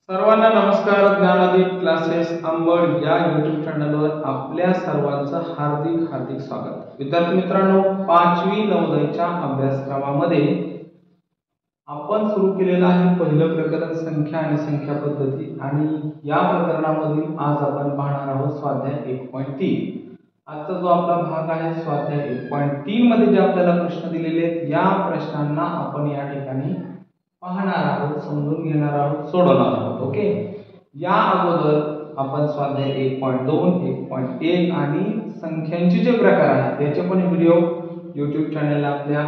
सर्वांना नमस्कार. ज्ञानदीप क्लासेस अंबड या YouTube चॅनलवर आपल्या सर्वांचं हार्दिक स्वागत. विद्यार्थी मित्रांनो, 5वी नवोदयच्या अभ्यासक्रमामध्ये आपण सुरू केलेलं आहे पहिलं प्रकरण संख्या आणि संख्या पद्धती, आणि या प्रकरणामधील आज आपण पाहणार आहोत स्वाध्याय 1.3. आजचा जो आपला भाग आहे स्वाध्याय 1.3 मध्ये जे आपल्याला प्रश्न दिलेले आहेत, या प्रश्नांना आपण या ठिकाणी पाहणार आहोत, समजून घेणार आहोत, सोडवणार आहोत. ओके, या अगोदर आपण स्वाध्याय 1.2, 1.1 आणि संख्यांचे जे प्रकार आहेत त्याचे पण व्हिडिओ YouTube चॅनलला आपल्या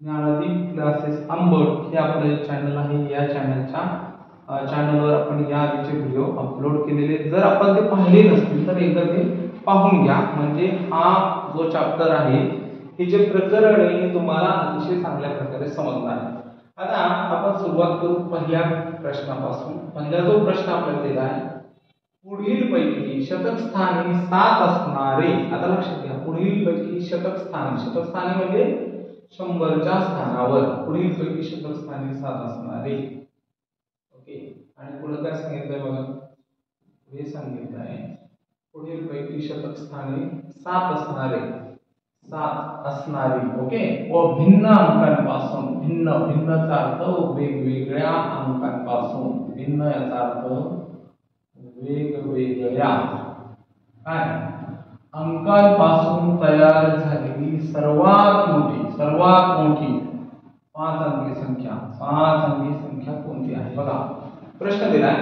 ज्ञानदीप क्लासेस अंबड हे आपलं चॅनल आहे, या चॅनलवर आपण या आधीचे व्हिडिओ अपलोड केलेले. जर आपण ते पाहिले नसतील तर एकदा ते पाहून घ्या, म्हणजे हा जो चॅप्टर आहे हे जे प्रकरण आहे हे तुम्हाला अतिशय चांगल्या प्रकारे समजणार आहे. आता आपण सुरुवात करू पहिल्या प्रश्नापासून. पहिला जो प्रश्न आपल्याला दिला आहे, पुढील पैकी शतक स्थानी 7 असणारे. आता लक्षात घ्या, पुढील पैकी शतक स्थानी म्हणजे 100च्या स्थानावर पुढील पैकी शतक स्थानी 7 असणारे. ओके, आणि पुढे काय सांगितलंय बघा, हे सांगितलं आहे पुढील पैकी शतक स्थानी 7 असणारी. ओके, व भिन्न अंकांपासून, भिन्नचा अर्थ वेगवेगळ्या अंकांपासून, भिन्न याचा अर्थ वेगवेगळ्या काय अंकांपासून तयार झालेली सर्वात मोठी 5 अंकी संख्या कोणती आहे. बघा, प्रश्न दिलाय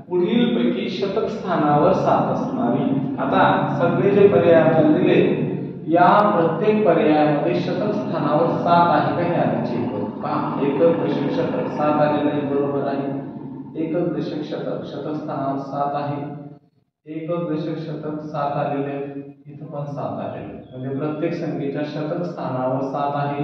पुढील पैकी शतक स्थानावर 7 असणारी. आता सगळे जे पर्याय आपल्याला दिले, या प्रत्येक पर्यायामध्ये शतक स्थानावर 7 आहे का हे आधी चेक करू. पहा, एकक दशक शतक 7 आलेलं आहे, बरोबर आहे. एकक दशक शतक स्थानावर 7 आहे. एकक दशक शतक 7 आलेले आहे, इथं पण 7 आलेले आहे, म्हणजे प्रत्येक संख्येच्या शतक स्थानावर 7 आहे.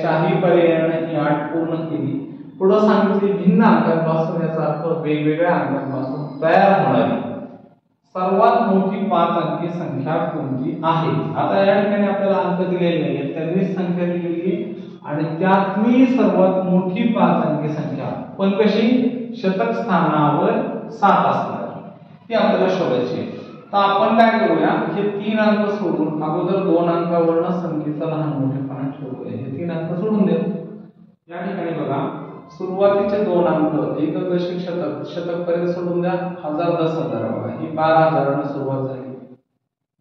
चारही पर्यायाने ही अट पूर्ण केली. पुढे सांगितले भिन्न अंकांपासून, याचा अर्थ वेगवेगळ्या अंकांपासून तयार होणारी सर्वात मोठी 5 अंकी संख्या कोणती आहे. आता या ठिकाणी आपल्याला अंक दिलेले नाहीत, त्यांनीच संख्या दिलेली आणि त्यातली सर्वात मोठी 5 अंकी संख्या पण कशी, शतक स्थानावर 7 असणार, ती आपल्याला शोधायची. तर आपण काय करूया, हे 3 अंक सोडून अगोदर 2 अंकावरून संख्येचा लहान मोठेपणा ठेवूया. हे 3 अंक सोडून देऊ. या ठिकाणी बघा, सुरुवातीचे 2 अंक एकक दशक शतक पर्यंत सोडून द्या. 1000 10,000 बघा, ही 12,000 ने सुरुवात झाली.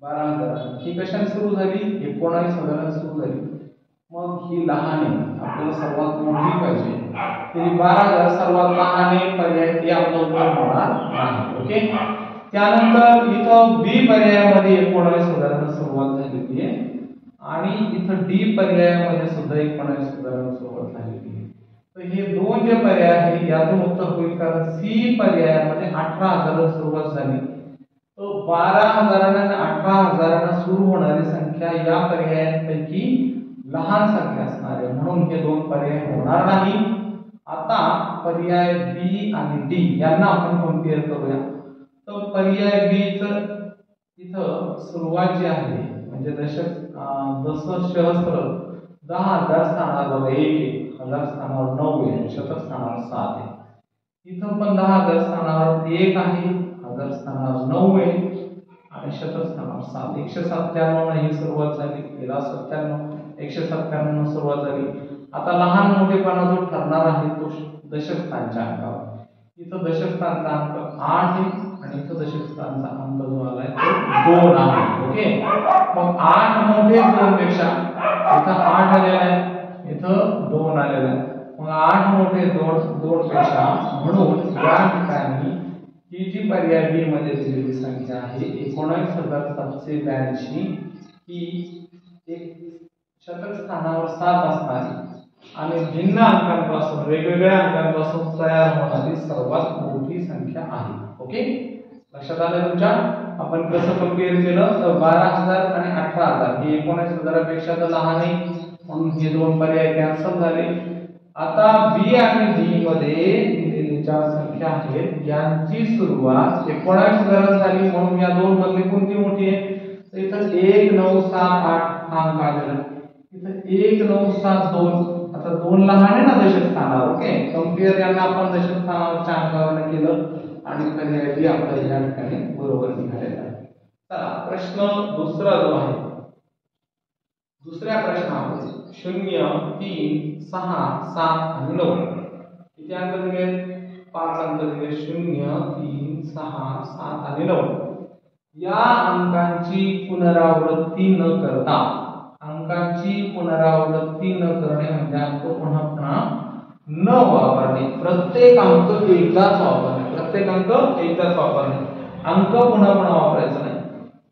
12,000 ही कशाने सुरू झाली, 19,000 ने सुरू झाली. मग ही लहान आहे, आपल्याला सर्वात मोठी पाहिजे. ही 12,000 सर्वात लहान आहे, पर्याय ते आपलं उत्तर होणार नाही. ओके, त्यानंतर इथं बी पर्यायामध्ये 19,000 ने सुरुवात झालेली आहे, आणि इथं डी पर्यायामध्ये सुद्धा 19,000 ने सुरुवात झालेली आहे. तर हे दोन जे पर्याय आहे यातून उत्तर होईल, कारण सी पर्यायामध्ये 18,000 ने सुरुवात झाली. तो 12,000 आणि 18,000 सुरू होणारी संख्या या पर्यायांपैकी लहान संख्या असणार आहे, म्हणून हे 2 पर्याय होणार नाही. आता पर्याय बी आणि डी यांना आपण कंपेअर करूया. तर पर्याय बी चं इथं सुरुवात जी आहे, म्हणजे सहस्र 10,000 स्थानावर 1,000 स्थानावर 9 आहे, शतक स्थानावर 7 आहे. इथं पण 10,000 स्थानावर 1 आहे, 1000 स्थानावर 9 आहे, आणि शतक स्थानावर 7. 197 ने ही सुरुवात झाली, 97 197 ने सुरुवात झाली. आता लहान मोठेपणा जो ठरणार आहे तो दशक स्थानच्या अंकावर. इथं दशक स्थानचा अंक 8 आहे, आणि इथं दशक स्थानचा अंक जो आलाय तो 2 आहे. ओके, मग 8 मोठे 2 पेक्षा, इथं 8 आलेला आहे, इथं 2 आलेला आहे. मग 8 मोठे 2 पेक्षा, म्हणून या ठिकाणी ही जी पर्याय बी मध्ये दिलेली संख्या आहे 19,782 ही एक शतक स्थानावर 7 असणारी आणि भिन्न अंकांपासून, वेगवेगळ्या अंकांपासून तयार होणारी सर्वात मोठी संख्या आहे. ओके, लक्षात आलं तुमच्या. आपण कसं कंपेअर केलं, तर 12,000 आणि 18,000 हे 19,000 पेक्षा तर लहान आहे, म्हणून हे 2 पर्याय कॅन्सल झाले. आता बी आणि डी मध्ये दिलेल्या ज्या संख्या आहेत यांची सुरुवात 19,000 झाली, म्हणून या 2 मधली कोणती मोठी आहे. तर इथं 1978 हा अंक आलेला आहे, इथं 1972. आता 2 लहान आहे ना दशक स्थानावर. ओके, कंपेअर यांना आपण दशक स्थानावरच्या अंकावर केलं आणि पर्याय बी आपला या ठिकाणी बरोबर निघालेला आहे. चला प्रश्न दुसरा जो आहे, दुसऱ्या प्रश्नामध्ये 0 3 6 7 आणि 9 किती अंक दिले? 5 अंक दिले. 0 3 6 7 आणि 9 या अंकांची पुनरावृत्ती न करता, अंकांची पुनरावृत्ती न करणे म्हणजे अंक पुन्हा पुन्हा न वापरणे, प्रत्येक अंक एकदाच वापरणे, प्रत्येक अंक एकदाच वापरणे, अंक पुन्हा पुन्हा वापरायचा नाही.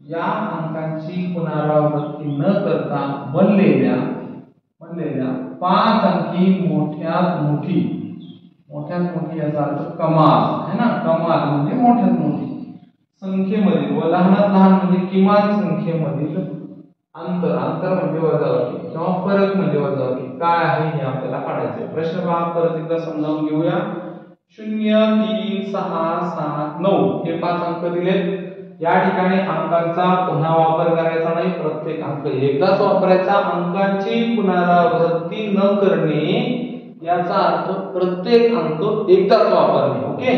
या अंकांची पुनरावृत्ती न करता बनलेल्या 5 अंकी मोठ्यात मोठी, मोठ्यात मोठी याचा अर्थ कमाल आहे ना, कमाल म्हणजे मोठ्यात मोठी संख्येमधील व लहानात लहान म्हणजे किमान संख्येमधील अंतर, अंतर म्हणजे वजाबाकी किंवा फरक म्हणजे वजाबाकी काय आहे हे आपल्याला काढायचे. प्रश्न पहा, परत एकदा समजावून घेऊया. 0 3 6 7 9 हे 5 अंक दिलेत. या ठिकाणी अंकांचा पुन्हा वापर करायचा नाही, प्रत्येक अंक एकदाच वापरायचा. अंकांची पुनरावृत्ती न करणे याचा अर्थ प्रत्येक अंक एकदाच वापरणे. ओके,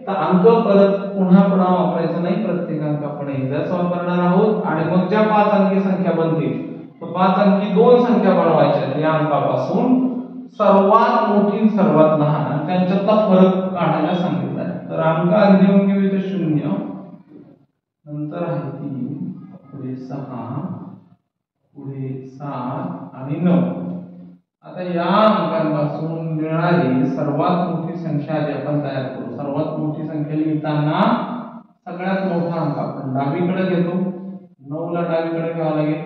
तर अंक परत पुन्हा पुन्हा वापरायचा नाही, प्रत्येक अंक आपण एकदाच वापरणार आहोत. आणि मग ज्या 5 अंकी संख्या बनतील तर 5 अंकी 2 संख्या बनवायच्या या अंकापासून, सर्वात मोठी सर्वात लहान आणि त्यांच्यातला फरक काढायला सांगितला आहे. तर अंक आधी घेऊन घेऊ. इथे 0 नंतर आहे 3 पुढे 6 पुढे 7 आणि 9. आता या अंकांपासून मिळणारी सर्वात मोठी संख्या आधी आपण तयार करू. सर्वात मोठी संख्या लिहिताना सगळ्यात मोठा अंक आपण डावीकडे घेतो, 9 ला डावीकडे घ्यावा लागेल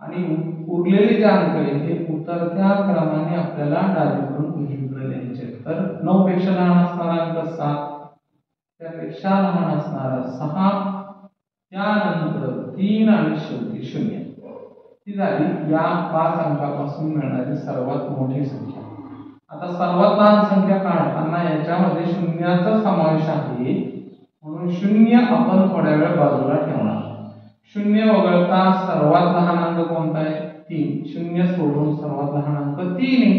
आणि उरलेले जे अंक आहेत हे उतरत्या क्रमाने आपल्याला डावीकडून उजवीकडे लिहायचे. तर 9 पेक्षा लहान असणारा अंक 7, त्यापेक्षा लहान असणारा 6, त्यानंतर 3 आणि शेवटी 0. ही झाली या 5 अंकापासून मिळणारी सर्वात मोठी संख्या. आता सर्वात लहान संख्या काढताना याच्यामध्ये शून्याचा समावेश आहे, म्हणून 0 आपण थोड्या वेळ बाजूला ठेवणार. 0 वगळता सर्वात लहान अंक कोणता आहे? 3. 0 सोडून सर्वात लहान अंक 3 आहे.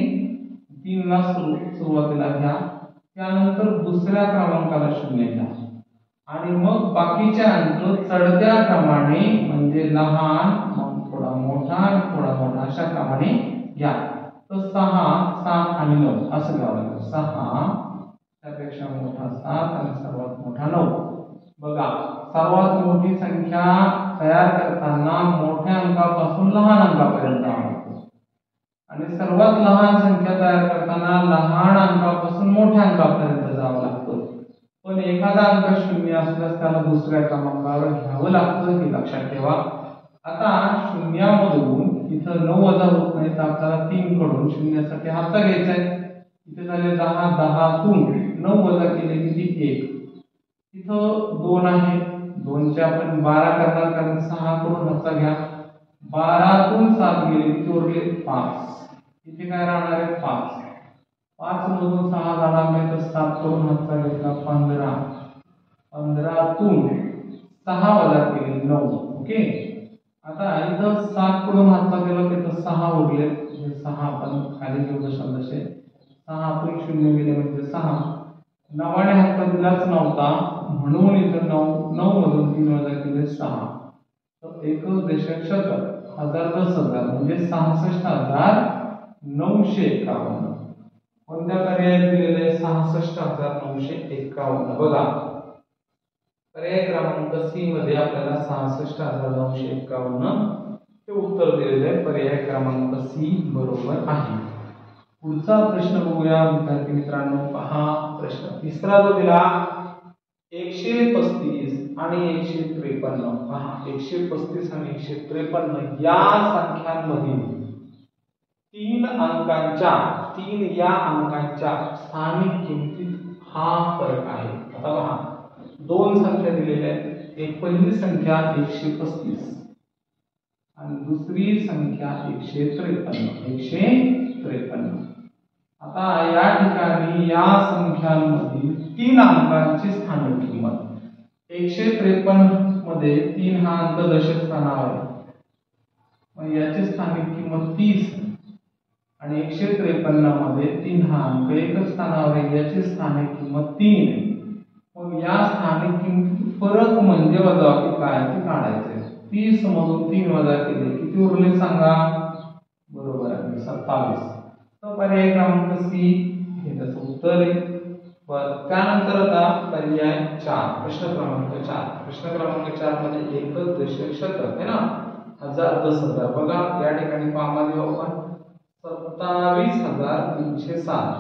3 ला सुरुवातीला घ्या, त्यानंतर दुसऱ्या क्रमांकाला 0 घ्या आणि मग बाकीचे अंक चढत्या क्रमाने म्हणजे लहान, मग थोडा मोठा आणि थोडा मोठा अशा क्रमाने घ्या. तर 6 7 आणि 9 असं घ्यावं लागेल. 6 त्यापेक्षा मोठा 7 आणि सर्वात मोठा 9. बघा, सर्वात मोठी संख्या तयार करताना मोठ्या अंकापासून लहान अंकापर्यंत जावं लागतं आणि सर्वात लहान संख्या तयार करताना लहान अंकापासून मोठ्या अंकापर्यंत जावं लागतं. पण एखादा अंक 0 असल्यास त्याला दुसऱ्या क्रमांकावर घ्यावं लागतं, हे लक्षात ठेवा. आता 0 मधून इथं 9 वजा होत नाही, तर आपल्याला 3 कडून 0 साठी हातचा घ्यायचा आहे. इथे झाले 10, 10 तून 9 वजा केले किती? 1. इथं 2 आहे, 2 चे आपण 12 करणार कारण 6 कडून हातचा घ्या. 12 तून 7 गेले किती उरले? 5. इथे काय राहणार आहे? 5. 5 मधून 6 झाला नाही, तर 7 कडून हातचा घेतला 15. 15 तून 6 वजा केले 9. ओके, आता इथं 7 कडून हातचा गेला तर 6 उरले, हे 6 आपण खाली घेऊ जसे 6 तून 0 गेले म्हणजे 6. 9 ने हातचा दिलाच नव्हता म्हणून इथं 9 मधून 3 वजा केले 6. तर 1 दशक शतक 1000 10,000 म्हणजे 66,951. कोणत्या पर्यायात दिलेले आहे? 66,951. बघा, पर्याय क्रमांक सी मध्ये आपल्याला 66,951 हे उत्तर दिलेले आहे. पर्याय क्रमांक सी बरोबर आहे. पुढचा प्रश्न बघूया विद्यार्थी मित्रांनो. पहा प्रश्न तिसरा जो दिला 135 आणि 153. पहा 135 आणि 153 या संख्यांमधील 3 या अंकांच्या स्थानिक किमतीत हा फरक आहे. आता पहा, 2 संख्या दिलेल्या आहेत. एक पहिली संख्या 135 आणि दुसरी संख्या 153. आता या ठिकाणी या संख्यांमधील 3 अंकांची स्थानिक किंमत 153 मध्ये 3 हा अंक दशक स्थानावर आहे, मग याची स्थानिक किंमत 30 आणि 153 मध्ये 3 हा अंक एकच स्थानावर आहे, याची स्थानिक किंमत 3 आहे. स्थानिक किमतीत फरक म्हणजे वजाबाकी काय ते काढायचे. 30 मधून 3 वजा केले किती उरले सांगा. बरोबर आहे 27. तर पर्याय क्रमांक सी हे त्याचं उत्तर आहे. बरं त्यानंतर आता पर्याय 4 प्रश्न क्रमांक 4. प्रश्न क्रमांक 4 मध्ये एकच दशक शतक आहे ना, 1000 10,000. बघा या ठिकाणी पामा देऊ आपण 27,307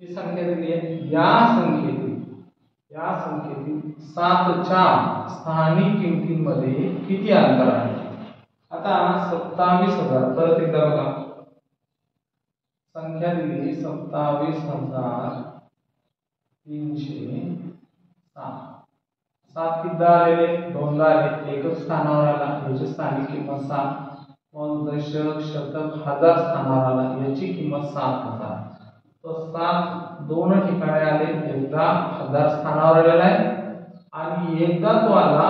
ही संख्या दिली आहे. या संख्येतील 7च्या स्थानिक किमतींमध्ये किती अंतर आहे. आता 27,000 परत एकदा बघा संख्या दिली 27,307. 7 किती आलेले 2 आले, एकच स्थानावर आला याची स्थानिक किंमत 7. मग दशक शतक हजार स्थानावर आला याची किंमत 7,000. तो 7 दोन ठिकाणी आले, एकदा 1000 स्थानावर आलेला आहे आणि एकदा तो आला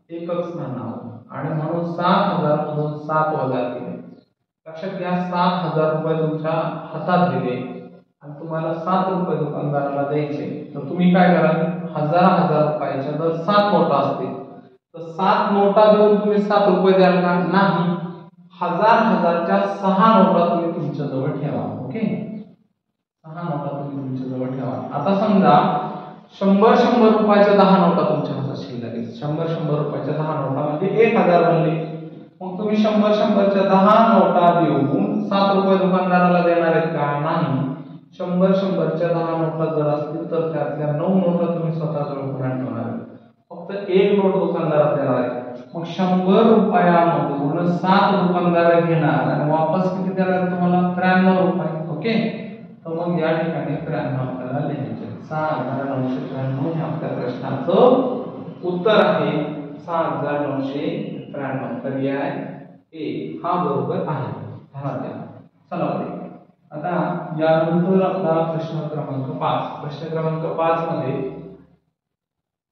एकक स्थानावर आणि म्हणून 7,000 मधून 7 वजा केले. लक्षात घ्या 7,000 रुपये तुमच्या हातात दिले आणि तुम्हाला 7 रुपये दुकानदाराला द्यायचे, तर तुम्ही काय कराल 1000 रुपयाच्या जर 7 नोटा असतील तर 7 नोटा देऊन तुम्ही 7 रुपये द्याल का. नाही, 1000च्या 6 नोटा तुम्ही तुमच्या जवळ ठेवा. ओके 6 नोटा तुम्ही तुमच्या जवळ ठेवा. आता समजा 100 रुपयाच्या 10 नोटा तुमच्या हातात शिल्लक आहेत. 100 रुपयाच्या 10 नोटा म्हणजे 1000 बनले. मग तुम्ही 100च्या 10 नोटा देऊन 7 रुपये दुकानदाराला देणार आहेत का. नाही, 100च्या 10 नोटा जर असतील तर त्यातल्या 9 नोटा तुम्ही स्वतःजवळ पुन्हा ठेवणार आहे. फक्त एक नोट दुकानदाराला देणार आहे. मग 100 रुपयामधून 7 दुकानदार घेणार आणि वापस किती देणार तुम्हाला 93 रुपये. ओके तर मग या ठिकाणी 93 आपल्याला लिहायचे. 6,993 हे आपल्या प्रश्नाचं उत्तर आहे. 6,993 पर्याय ए हा बरोबर आहे. ध्यानात द्या. चला आता यानंतर आपला प्रश्न क्रमांक 5. प्रश्न क्रमांक 5 मध्ये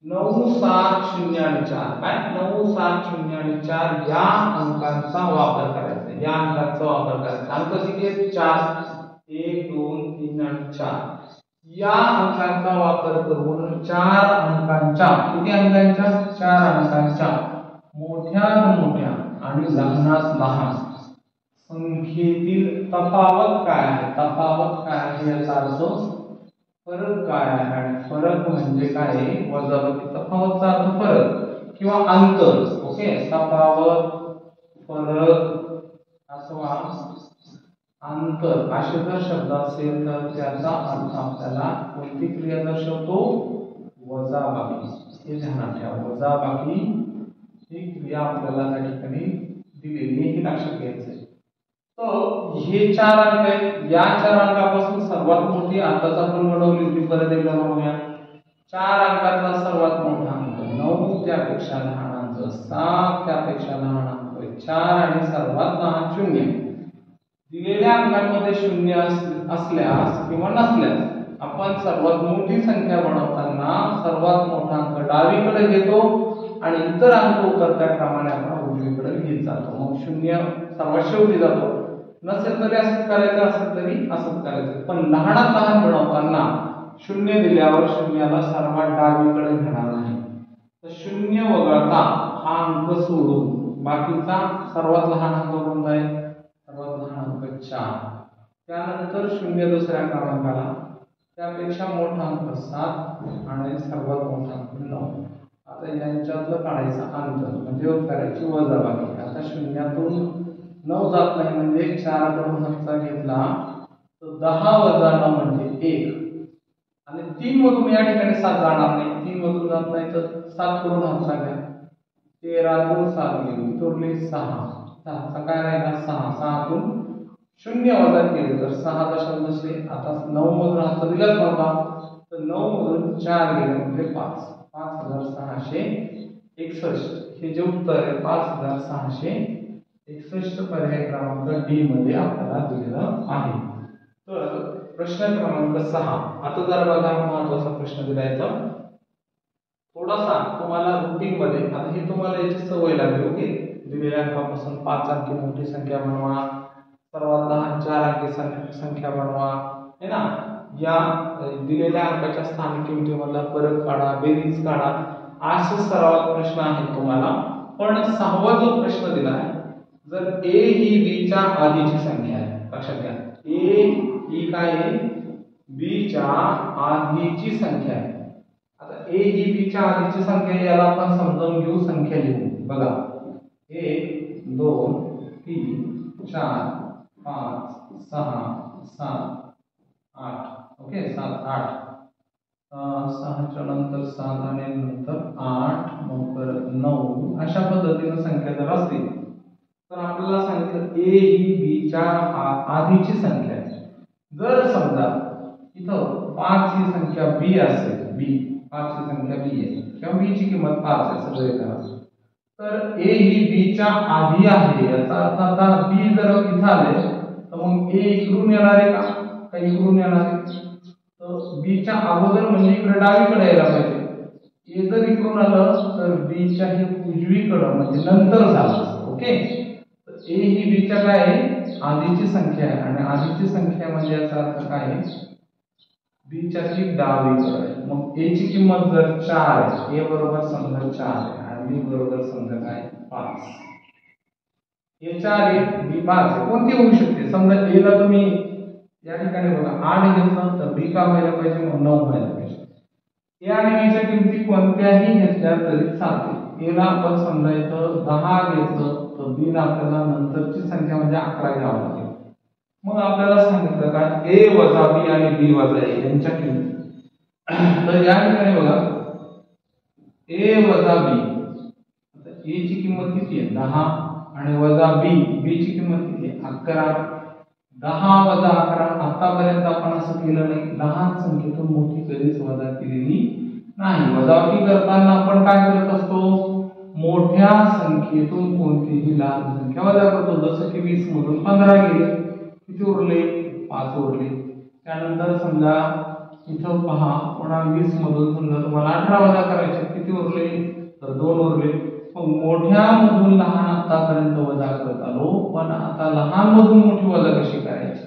9 7 0 आणि 4 काय 9 7 0 आणि 4 या अंकांचा वापर करायचा. या अंकांचा वापर करायचा. अंक किती आहेत 4 1 2 3 आणि 4. या अंकांचा वापर करून 4 अंकांच्या किती अंकांच्या 4 अंकांच्या मोठ्यात मोठ्या आणि लहानात लहान संख्येतील तफावत काय आहे. तफावत काय आहे याचा अर्थ फरक काय आहे. आणि फरक म्हणजे काय वजाबाकी तफावतचा अर्थ फरक किंवा अंतर. ओके तफावत फरक अथवा अंतर असे जर शब्द असेल तर त्याचा अर्थ आपल्याला कोणती क्रिया दर्शवतो वजाबाकी. हे ध्यानात ठेवा. वजाबाकी ही क्रिया आपल्याला त्या ठिकाणी दिलेली हे लक्षात घ्यायचं. तर हे 4 अंक आहेत. या 4 अंकापासून सर्वात मोठी आताच आपण बनवली होती. परत एकदा बघूया. 4 अंकातला सर्वात मोठा अंक 9 त्यापेक्षा लहान अंक 7 त्यापेक्षा लहान अंक 4 आणि सर्वात लहान 0. दिलेल्या अंकांमध्ये 0 असल्यास किंवा नसल्यास आपण सर्वात मोठी संख्या बनवताना सर्वात मोठा अंक डावीकडे घेतो आणि इतर अंक उतरत्या क्रमाने आपण उजवीकडे घेत जातो. मग 0 सर्वात शेवटी जातो. नसेल तरी असंच करायचं, असेल तरी असंच करायचं. पण लहानात लहान बनवताना 0 दिल्यावर 0ला सर्वात डावीकडे घेणार नाही. तर 0 वगळता हा अंक सोडून बाकीचा सर्वात लहान अंक कोणता आहे. सर्वात लहान अंक 4. त्यानंतर 0 दुसऱ्या क्रमांकाला त्यापेक्षा मोठा अंक 7 आणि सर्वात मोठा अंक 9. आता यांच्यातलं काढायचं अंतर म्हणजे करायची वजाबाकी. आता 0तून 9 जात नाही म्हणजे 4 कडून हातचा घेतला तर 10 वजा 9 म्हणजे 1 आणि 3 मधून या ठिकाणी 7 जाणार नाही. 3 मधून जात नाही तर 7 कडून हातचा घ्या. 13 तून 7 गेली उरले 6. 6 काय राहिला 6. 6 तून 0 वजा केले तर 6 दशांश बसले. आता 9 मधून हातचा दिलाच नव्हता तर 9 मधून 4 गेले म्हणजे 5. 5661 हे जे उत्तर आहे 5661 पर्याय क्रमांक डी मध्ये आपल्याला दिलेलं आहे. तर प्रश्न क्रमांक 6. आता जरा बघा महत्त्वाचा प्रश्न दिलाय. थोडासा तुम्हाला रुटीन मध्ये आता हे तुम्हाला याची सवय लागली. ओके दिलेल्या अंकापासून 5 अंकी मोठी संख्या बनवा, सर्वात लहान 4 अंकी संख्या बनवा है ना. या दिलेल्या अंकाच्या स्थानिक किमतीमधला फरक काढा, बेरीज काढा, असे सरावात प्रश्न आहेत तुम्हाला. पण 6वा जो प्रश्न दिला आहे, जर a ही b च्या आधीची संख्या आहे, लक्षात घ्या a ही काय आहे, b च्या आधीची संख्या आहे. आता a ही b च्या आधीची संख्या आहे, याला आपण समजावून घेऊ, संख्या लिहू. बघा 1 2 3 4 5 6 7 8. ओके 7 8 6च्या नंतर 7 आणि नंतर 8, मग परत 9. अशा पद्धतीने संख्या जर असतील तर आपल्याला सांगितलं a ही b च्या आधीची संख्या आहे. जर समजा इथं 5 ही संख्या b असेल, b 5 ही संख्या b आहे किंवा b ची किंमत 5 आहे, सगळे करा, तर a ही b च्या आधी आहे, याचा अर्थ आता b जर इथं आले तर मग a इकडून येणार आहे का, काही इकडून येणार आहे, तर b च्या अगोदर म्हणजे इकडे डावीकडे यायला पाहिजे. a जर इकडून आलं तर b च्या हे उजवीकडे म्हणजे नंतर झालं. ओके, तर a ही b च्या काय आहे, आधीची संख्या आहे, आणि आधीची संख्या म्हणजे याचा अर्थ काय आहे, b च्या ची डावीकडे आहे. मग a ची किंमत जर 4 आहे, a बरोबर समजा 4 आहे आणि b बरोबर समजा काय 5. a 4 आहे, b 5 आहे, कोणती होऊ शकते. समजा a ला तुम्ही या ठिकाणी बघा 8 घेतलं तर b का व्हायला पाहिजे, मग 9 व्हायला पाहिजे. a आणि b च्या किमती कोणत्याही घेतल्या तरी चालते. a ला आपण समजा इथं 10 घेतलं तर b ला आपल्याला नंतरची संख्या म्हणजे 11 घ्यावी लागेल. मग आपल्याला सांगितलं काय, a वजा b आणि b वजा a यांच्या किमती. तर या ठिकाणी बघा a वजा b, आता a ची किंमत किती आहे 10 आणि वजा b ची किंमत किती आहे 11. 10 वजा 11, आतापर्यंत आपण असं केलं नाही, लहान संख्येतून मोठी कधीच वजा केलेली नाही. वजाबाकी करताना आपण काय करत असतो, मोठ्या संख्येतून कोणतीही लहान संख्या वजा करतो. जसं की 20 मधून 15 गेले, किती उरले 5 उरले. त्यानंतर समजा इथं पहा, पुन्हा 20 मधून समजा तुम्हाला 18 वजा करायचे, किती उरले तर 2 उरले. मग मोठ्या मधून लहान आतापर्यंत वजा करत आलो, पण आता लहान मधून मोठी वजा कशी करायची,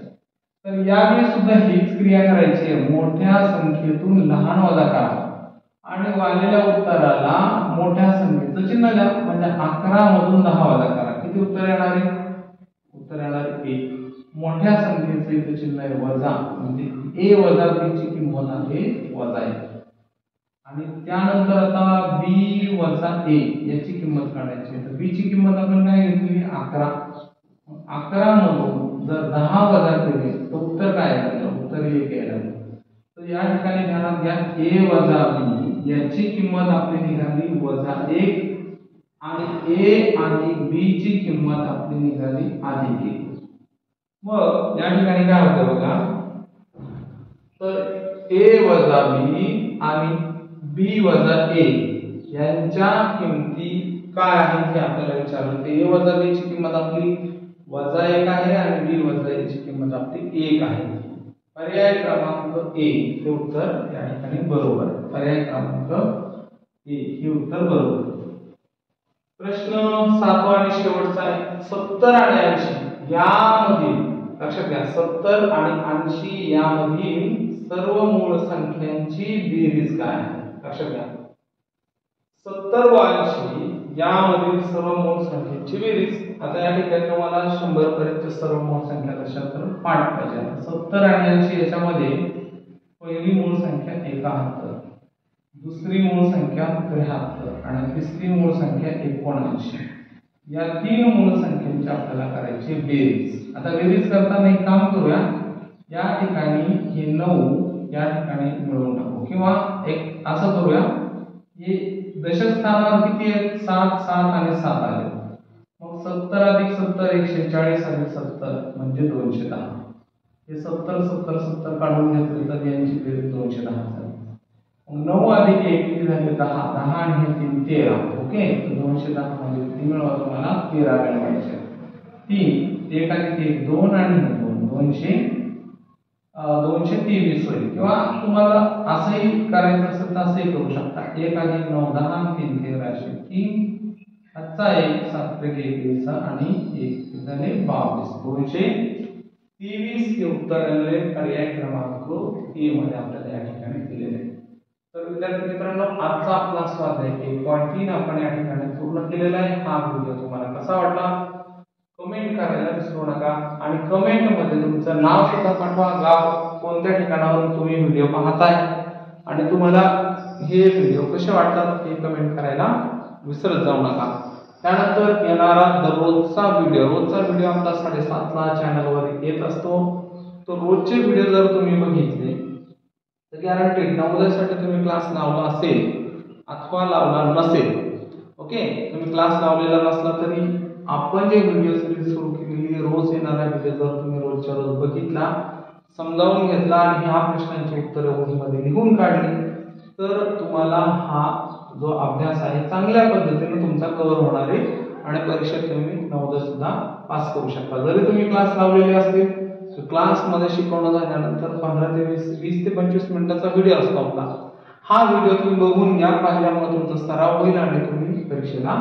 तर यावेळी सुद्धा हीच क्रिया करायची आहे. मोठ्या संख्येतून लहान वजा करा आणि आलेल्या उत्तराला मोठ्या संख्येचं चिन्ह द्या, म्हणजे 11 मधून 10 वजा करा, किती उत्तर येणार आहे, उत्तर येणार 1. मोठ्या संख्येचं इथे चिन्ह आहे वजा, म्हणजे a वजा b ची किंमत आहे वजा 1. आणि त्यानंतर आता b वजा a याची किंमत काढायची. तर b ची किंमत आपण काय घेतली 11. 11 मधून जर 10 वजा केले तर उत्तर काय येईल, उत्तर 1 येईल. तर या ठिकाणी ध्यानात घ्या, a वजा b याची किंमत आपली निघाली वजा 1 आणि a आणि b ची किंमत आपली निघाली अधिक 1. मग या ठिकाणी काय होतं बघा, तर a वजा b आणि b वजा a यांच्या किमती काय आहेत हे आपल्याला विचारलं. तर a वजा b ची किंमत आपली वजा 1 आहे आणि b वजा a ची किंमत आपली 1 आहे. पर्याय क्रमांक a हे उत्तर या ठिकाणी बरोबर. पर्याय क्रमांक a हे उत्तर बरोबर. प्रश्न 7वा आणि शेवटचा आहे, 70 आणि 80 यामधील, लक्षात घ्या 70 आणि 80 यामधील सर्व मूळ संख्यांची बेरीज काय आहे. लक्षात घ्या 70 व 80 यामधील सर्व मूळ संख्यांची बेरीज. आता या ठिकाणी तुम्हाला 100 पर्यंत सर्व मूळ संख्या कशा तर पाठ पाहिजे. 70 आणि 80 याच्यामध्ये पहिली मूळ संख्या 71, दुसरी मूळ संख्या 73 आणि तिसरी मूळ संख्या 79. या 3 मूळ संख्यांची आपल्याला करायची बेरीज. आता बेरीज करताना एक काम करूया, या ठिकाणी हे 9 या ठिकाणी मिळवून टाकू, किंवा एक असं करूया, हे दशक स्थानावर किती आहेत 7 7 आणि 7 आले. मग 70 अधिक 70 140 अधिक 70 म्हणजे 210. हे 70 70 70 काढून घेतले तर यांची बेरीज 210 झाली. मग 9 अधिक 1 किती झाले 10 10 आणि हे 3 13. ओके, 210 मध्ये किती मिळवा तुम्हाला 13 मिळवायचे. 3 1 अधिक 1 2 आणि 2 223 होईल. किंवा तुम्हाला असंही करायचं असेल तर असंही करू शकता. 1 अधिक 9 10 3 13 3 आजचा 1 7 21 आणि 1 झाले 22. 23 के उत्तरांचे पर्याय क्रमांक ए मध्ये आपल्याला या ठिकाणी दिलेले आहे. तर विद्यार्थी मित्रांनो, आजचा आपला स्वाध्याय 1.3 आपण या ठिकाणी पूर्ण केलेला आहे. हा व्हिडिओ तुम्हाला कसा वाटला कमेंट करायला विसरू नका आणि कमेंट मध्ये तुमचं नाव सुद्धा पाठवा, गाव कोणत्या ठिकाणावरून तुम्ही व्हिडिओ पाहताय आणि तुम्हाला हे व्हिडिओ कसे वाटतात हे कमेंट करायला विसरत जाऊ नका. त्यानंतर येणारा रोजचा व्हिडिओ आपला 7:30 ला चॅनलवर येत असतो. तो रोजचे व्हिडिओ जर तुम्ही बघितले तर गॅरंटेड नवोदयसाठी तुम्ही क्लास लावला असेल अथवा लावला नसेल, ओके, तुम्ही क्लास लावलेला नसला तरी आपण जे व्हिडिओ सिरीज सुरू केलेली रोज येणारा व्हिडिओ जर तुम्ही रोजच्या रोज बघितला, समजावून घेतला आणि ह्या प्रश्नांची उत्तरे वहीमध्ये लिहून काढली तर तुम्हाला हा जो अभ्यास आहे चांगल्या पद्धतीने तुमचा कव्हर होणार आहे आणि परीक्षेत तुम्ही नवोदय सुद्धा पास करू शकता. जरी तुम्ही क्लास लावलेले असतील तर क्लास मध्ये शिकवणं झाल्यानंतर 15 ते 20 ते 25 मिनिटाचा व्हिडिओ असतो आपला. हा व्हिडिओ तुम्ही बघून घ्या, पाहिल्यामुळे तुमचा सराव होईल आणि तुम्ही परीक्षेला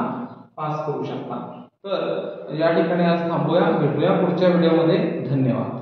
पास करू शकता. तर या ठिकाणी आज थांबूया, भेटूया पुढच्या व्हिडिओमध्ये. धन्यवाद.